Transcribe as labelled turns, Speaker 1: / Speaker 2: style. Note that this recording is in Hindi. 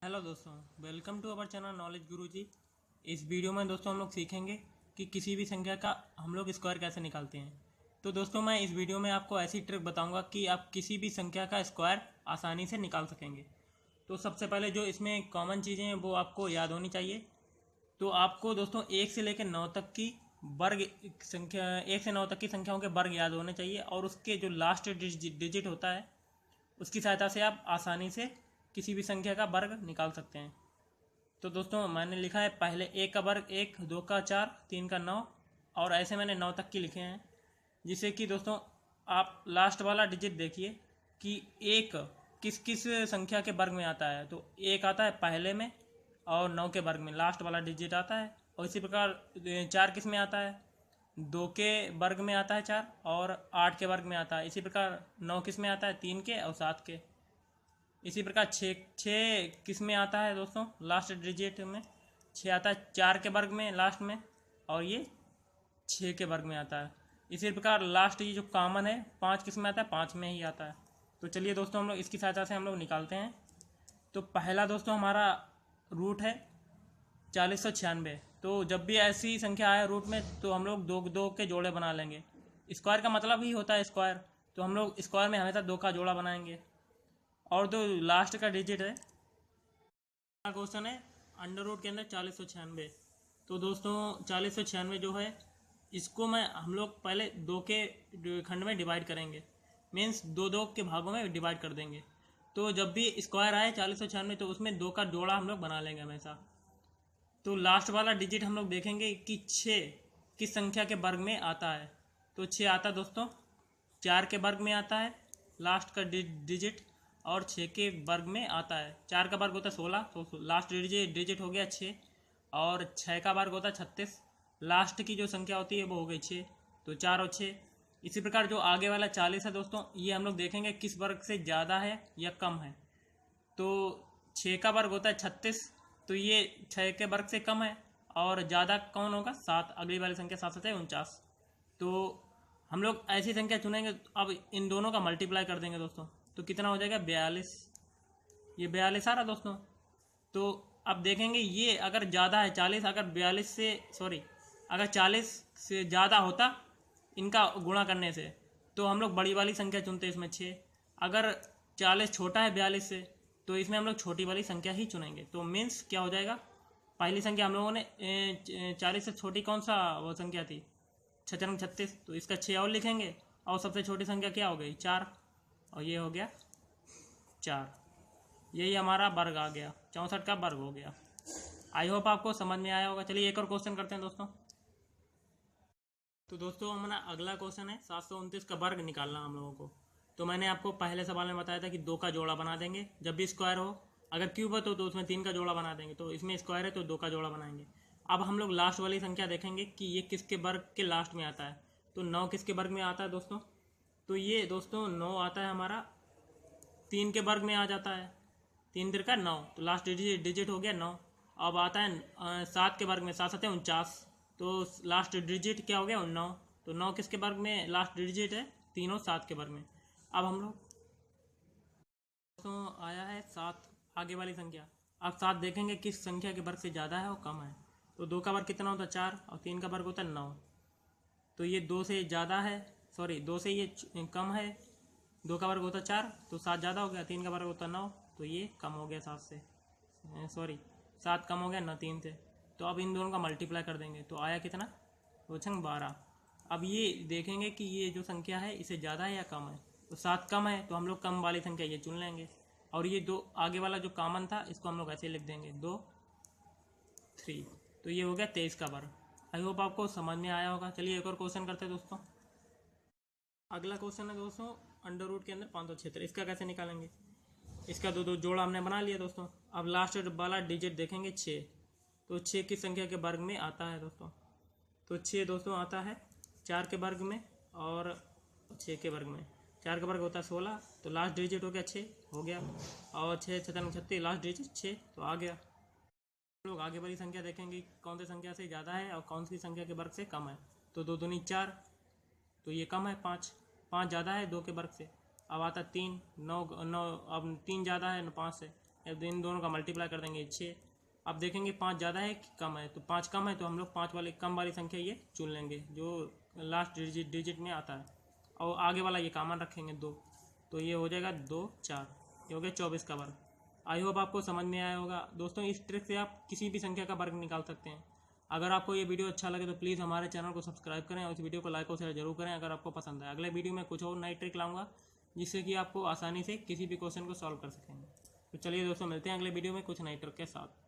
Speaker 1: हेलो दोस्तों, welcome to our channel knowledge Guruji. इस वीडियो में दोस्तों हम लोग सीखेंगे कि किसी भी संख्या का हम लोग स्क्वायर कैसे निकालते हैं। तो दोस्तों मैं इस वीडियो में आपको ऐसी ट्रिक बताऊंगा कि आप किसी भी संख्या का स्क्वायर आसानी से निकाल सकेंगे। तो सबसे पहले जो इसमें कॉमन चीज़ें हैं वो आपको याद होनी चाहिए। तो आपको दोस्तों 1 से लेकर 9 तक की वर्ग संख्या 1 से 9 तक की संख्याओं के वर्ग याद होने चाहिए और उसके जो लास्ट डिजिट होता है उसकी सहायता से आप आसानी से किसी भी संख्या का वर्ग निकाल सकते हैं। तो दोस्तों मैंने लिखा है पहले 1 का वर्ग 1, 2 का 4, 3 का 9 और ऐसे मैंने 9 तक की लिखे हैं, जिससे कि दोस्तों आप लास्ट वाला डिजिट देखिए कि 1 किस किस संख्या के वर्ग में आता है। तो 1 आता है पहले में और 9 के वर्ग में लास्ट वाला डिजिट आता है। और इसी प्रकार 4 किस में आता है, 2 के वर्ग में आता है 4 और 8 के वर्ग में आता है। इसी प्रकार 9 किस में आता है, 3 के और 7 के। इसी प्रकार छः किस में आता है दोस्तों, लास्ट डिजिट में 6 आता है 4 के वर्ग में लास्ट में और ये 6 के वर्ग में आता है। इसी प्रकार लास्ट ये जो कॉमन है 5 किस में आता है, 5 में ही आता है। तो चलिए दोस्तों हम लोग इसकी सहायता से हम लोग निकालते हैं। तो पहला दोस्तों हमारा रूट है 4096। तो जब भी ऐसी संख्या आए रूट में तो हम लोग दो दो के जोड़े बना लेंगे। स्क्वायर का मतलब ही होता है स्क्वायर, तो हम लोग स्क्वायर में हमेशा 2 का जोड़ा बनाएंगे। और जो लास्ट का डिजिट है क्वेश्चन है अंडर रूट के अंदर 4096। तो दोस्तों 4096 जो है इसको हम लोग पहले 2 के खंड में डिवाइड करेंगे, मीन्स दो दो के भागों में डिवाइड कर देंगे। तो जब भी स्क्वायर आए 4096 तो उसमें 2 का जोड़ा हम लोग बना लेंगे हमेशा। तो लास्ट वाला डिजिट हम लोग देखेंगे कि 6 किस संख्या के वर्ग में आता है। तो 6 आता है दोस्तों 4 के वर्ग में आता है लास्ट का डिजिट, और 6 के वर्ग में आता है। 4 का वर्ग होता है 16, तो लास्ट डिजिट हो गया 6। और 6 का वर्ग होता है 36, लास्ट की जो संख्या होती है वो हो गई 6। तो 4 और 6। इसी प्रकार जो आगे वाला 40 है दोस्तों ये हम लोग देखेंगे किस वर्ग से ज़्यादा है या कम है। तो 6 का वर्ग होता है 36, तो ये 6 के वर्ग से कम है। और ज़्यादा कौन होगा, 7, अगली वाली संख्या 7 7 है 49। तो हम लोग ऐसी संख्या चुनेंगे। अब इन दोनों का मल्टीप्लाई कर देंगे दोस्तों, तो कितना हो जाएगा 42। ये 42 आ रहा दोस्तों। तो अब देखेंगे ये अगर ज़्यादा है 40, अगर 42 से अगर 40 से ज़्यादा होता इनका गुणा करने से तो हम लोग बड़ी वाली संख्या चुनते इसमें 6। अगर 40 छोटा है 42 से तो इसमें हम लोग छोटी वाली संख्या ही चुनेंगे। तो मीन्स क्या हो जाएगा, पहली संख्या हम लोगों ने 40 से छोटी कौन सा वो संख्या थी, 6 36, तो इसका 6 और लिखेंगे और सबसे छोटी संख्या क्या हो गई 4, और ये हो गया 4। यही हमारा वर्ग आ गया, 64 का वर्ग हो गया। आई होप आपको समझ में आया होगा। चलिए एक और क्वेश्चन करते हैं दोस्तों। तो दोस्तों हमारा अगला क्वेश्चन है 729 का वर्ग निकालना हम लोगों को। तो मैंने आपको पहले सवाल में बताया था कि 2 का जोड़ा बना देंगे जब भी स्क्वायर हो। अगर क्यूब है तो उसमें 3 का जोड़ा बना देंगे, तो इसमें स्क्वायर है तो 2 का जोड़ा बनाएंगे। अब हम लोग लास्ट वाली संख्या देखेंगे कि ये किसके वर्ग के लास्ट में आता है। तो 9 किसके वर्ग में आता है दोस्तों, तो ये दोस्तों 9 आता है हमारा 3 के वर्ग में आ जाता है। 3 3 का 9, तो लास्ट डिजिट हो गया 9। अब आता है 7 के वर्ग में, 7 7 है 49, तो लास्ट डिजिट क्या हो गया 9। तो 9 किसके वर्ग में लास्ट डिजिट है, तीनों 7 के वर्ग में। अब हम लोग तो आया है 7 आगे वाली संख्या। अब 7 देखेंगे किस संख्या के वर्ग से ज़्यादा है और कम है। तो 2 का वर्ग कितना होता है 4 और 3 का वर्ग होता है 9। तो ये 2 से ज़्यादा है, 2 से ये कम है। 2 का वर्ग होता है 4, तो 7 ज़्यादा हो गया। 3 का वर्ग होता है 9, तो ये कम हो गया 7 से, 7 कम हो गया 9 3 से। तो अब इन दोनों का मल्टीप्लाई कर देंगे तो आया कितना, 2 छंग 12। अब ये देखेंगे कि ये जो संख्या है इसे ज़्यादा है या कम है। तो 7 कम है तो हम लोग कम वाली संख्या ये चुन लेंगे। और ये 2 आगे वाला जो कॉमन था इसको हम लोग ऐसे लिख देंगे 2 3। तो ये हो गया 23 का वर्ग। आई होप आपको समझ में आया होगा। चलिए एक और क्वेश्चन करते हैं दोस्तों। अगला क्वेश्चन है दोस्तों अंडर रूट के अंदर 576। इसका कैसे निकालेंगे, इसका दो जोड़ा हमने बना लिया दोस्तों। अब लास्ट वाला डिजिट देखेंगे 6। तो 6 की संख्या के वर्ग में आता है दोस्तों। तो 6 दोस्तों आता है 4 के वर्ग में और 6 के वर्ग में। 4 का वर्ग होता है 16, तो लास्ट डिजिट हो गया 6 हो गया। और 6 6 36, लास्ट डिजिट 6, तो आ गया। लोग आगे वाली संख्या देखेंगे कौन सी संख्या से ज़्यादा है और कौन सी संख्या के वर्ग से कम है। तो 2 दूनी 4, तो ये कम है 5, 5 ज़्यादा है 2 के वर्ग से। अब आता 3 9 9, अब 3 ज़्यादा है 5 से, इन दोनों का मल्टीप्लाई कर देंगे 6। अब देखेंगे 5 ज़्यादा है कि कम है, तो 5 कम है तो हम लोग 5 वाले कम वाली संख्या ये चुन लेंगे जो लास्ट डिजिट में आता है, और आगे वाला ये कॉमन रखेंगे 2, तो ये हो जाएगा 2 4, ये हो गया 24 का वर्ग। आई होप आपको समझ में आया होगा दोस्तों। इस ट्रिक से आप किसी भी संख्या का वर्ग निकाल सकते हैं। अगर आपको ये वीडियो अच्छा लगे तो प्लीज़ हमारे चैनल को सब्सक्राइब करें और इस वीडियो को लाइक और शेयर जरूर करें अगर आपको पसंद है। अगले वीडियो में कुछ और नई ट्रिक लाऊंगा जिससे कि आपको आसानी से किसी भी क्वेश्चन को सॉल्व कर सकेंगे। तो चलिए दोस्तों, मिलते हैं अगले वीडियो में कुछ नई ट्रिक के साथ।